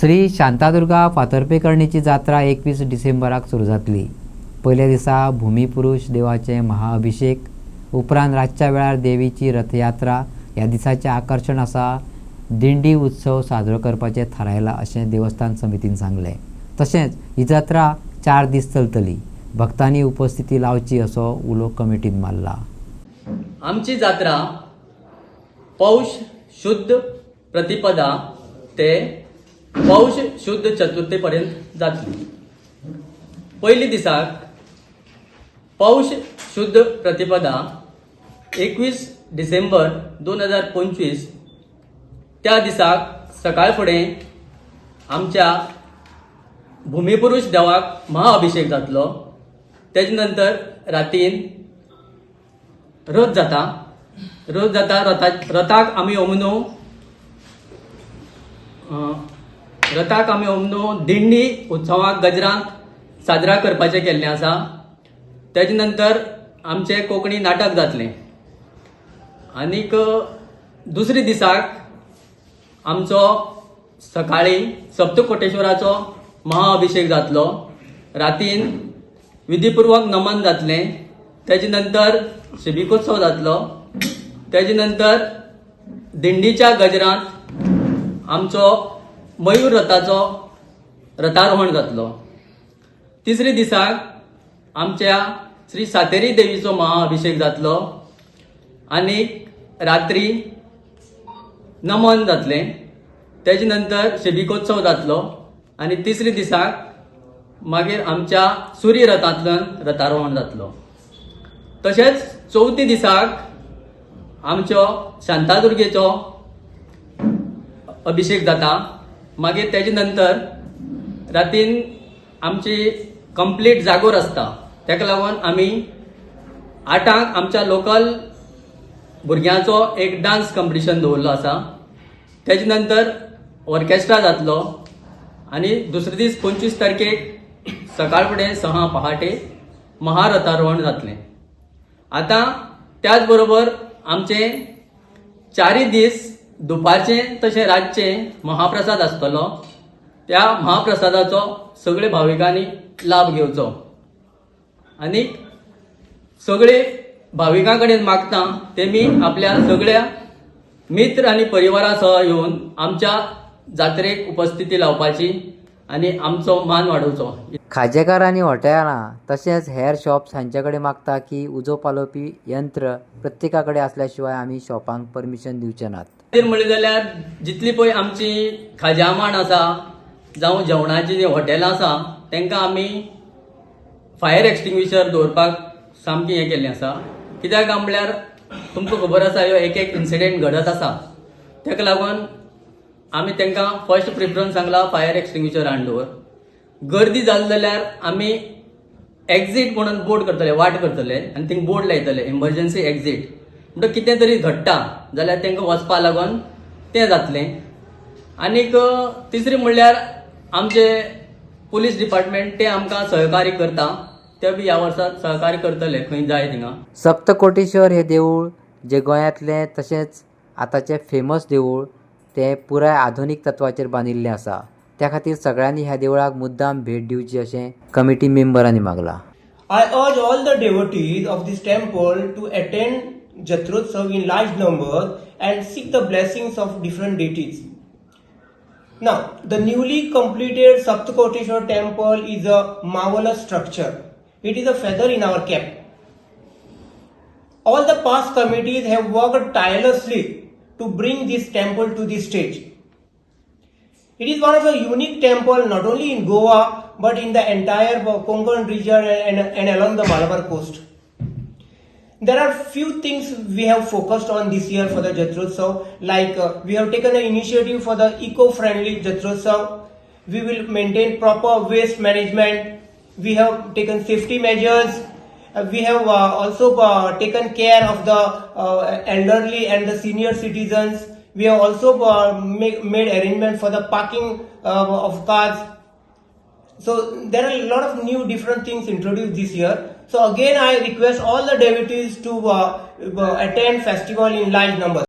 श्री शांतादुर्गा फातर्पेकरणीची जात्रा 21 डिसेंबराक सुरू जातली। पयल्या दिसा भूमिपुरुष देवाचे महाअभिषेक उपरांत रातच्या वेळार देवीची रथयात्रा ह्या दिसाचें आकर्षण आसा। दिंडी उत्सव साजरो करपाचें थारायला अशें देवस्थान समितीन सांगलें। तशेंच ही जात्रा 4 दीस चलतली। भक्तांनी उपस्थिती लावची असो उलो कमिटीन मारला। आमची जात्रा पौष शुद्ध प्रतिपदा ते पौष शुद्ध चतुर्थी पर्यंत जातली। पयली दिसाक पौष शुद्ध प्रतिपदा 21 डिसेंबर 2025 त्या दिसाक सकाळ फुडें आमच्या भूमिपुरुष देवाक महाअभिषेक जातलो। तेजे नंतर रातीन रथ जाता। रथाक आमी ओमनो दिंडी उत्सवाक गजरांत साजरा करपाचें केल्लें आसा। तेजे नंतर आमचें कोंकणी नाटक जातलें। आनीक दुसरे दिसाक आमचो सकाळी सप्तकोटेश्वराचो महाअभिषेक जातलो। रातीन विधीपूर्वक नमन जातलें। तेजे नंतर शिबिकोत्सव जातलो। तेजे नंतर दिंडीच्या गजरांत आमचो मयूर रथाचो रथारोहण जातलो। तिसरे दिसाक आमच्या श्री सातेरी देवीचो महाअभिषेक जातलो। आनीक रात्री नमन जातलें। तेजे नंतर शिबिकोत्सव जातलो। आनी तिसरे दिसाक मागीर आमच्या सूर्य रथांतल्यान रथारोहण जातलो। तशेंच चवथी दिसाक आमचो शांतादुर्गेचो अभिषेक जाता। मागीर तेजे नंतर रातीन आमची कंप्लीट जागोर आसता। तेका लागून आमी 8 आमच्या लोकल भुरग्यांचो एक डान्स कॉम्पिटिशन दवरलो आसा। तेजे नंतर ऑर्केस्ट्रा जातलो। आनी दुसरे दीस 25 तारखेक सकाळ फुडें 6 पहाटे महारथारोहण जातलें। आतां त्याच बरोबर आमचे 4 दीस दुपारचें तशें रातचें महाप्रसाद आसतलो। त्या महाप्रसादाचो सगळे भाविकांनी लाभ घेवचो। आनी सगळे भाविकां कडेन मागता तेमी आपल्या सगळ्या मित्र आनी परिवारा सह येवन आमच्या जात्रेक उपस्थिती लावपाची आनी आमचो मान वाडोवचो। खाजेकार आनी हॉटेलां तशेंच हेर शॉप्स हांचे कडेन मागता की उजो पालोवपी यंत्र प्रत्येका कडेन आसल्या शिवाय आमी शॉपांक परमिशन दिवचे नात। म्हणलें जाल्यार जितली पळय आमची खाज्या मांड आसा जावं जेवणाची जी हॉटेलां आसा तांकां आमी फायर एक्सटिंग्विशर दवरपाक सामकें हें केल्लें आसा। कित्याक म्हळ्यार तुमकां खबर आसा ह्यो एक इन्सिडेंट घडत आसा। ताका लागून आमी तांकां फर्स्ट प्रिफरन्स सांगला फायर एक्सटिंग्विशर हाडून दवर। गर्दी जाली जाल्यार आमी एक्झीट म्हणून बोर्ड करतले, वाट करतले आनी थिंग बोर्ड लायतले इमर्जन्सी एक्झीट। म्हणटकीर कितें तरी घडटा जाल्यार तांकां वचपा लागून तें जातलें। आनीक तिसरें म्हणल्यार आमचे पुलीस डिपार्टमेंट ते आमकां सहकार्य करता। ते बी ह्या वर्सा सहकार्य करतले खंय जाय थिंगा। सप्तकोटेश्वर हे देवूळ जे गोंयांतलें तशेंच आतांचें फेमस देवूळ तें पुराय आधुनीक तत्वाचेर बांदिल्लें आसा। त्या खातीर सगळ्यांनी ह्या देवळाक मुद्दाम भेट दिवची अशें committee मेंबरांनी मागलां। I urge all the devotees of this temple to attend Jatrotsav in large numbers and seek the blessings of different deities. Now, the newly completed Saptakoteshwar temple is a marvelous structure. It is a feather in our cap. All the past committees have worked tirelessly to bring this temple to this stage. It is one of the unique temples not only in Goa but in the entire Konkan region and along the Malabar coast. There are few things we have focused on this year for the Jatrotsav, like we have taken an initiative for the eco-friendly Jatrotsav. We will maintain proper waste management. We have taken safety measures. We have also taken care of the elderly and the senior citizens. We have also made arrangement for the parking of cars. So there are a lot of new different things introduced this year. So again I request all the devotees to attend festival in large numbers.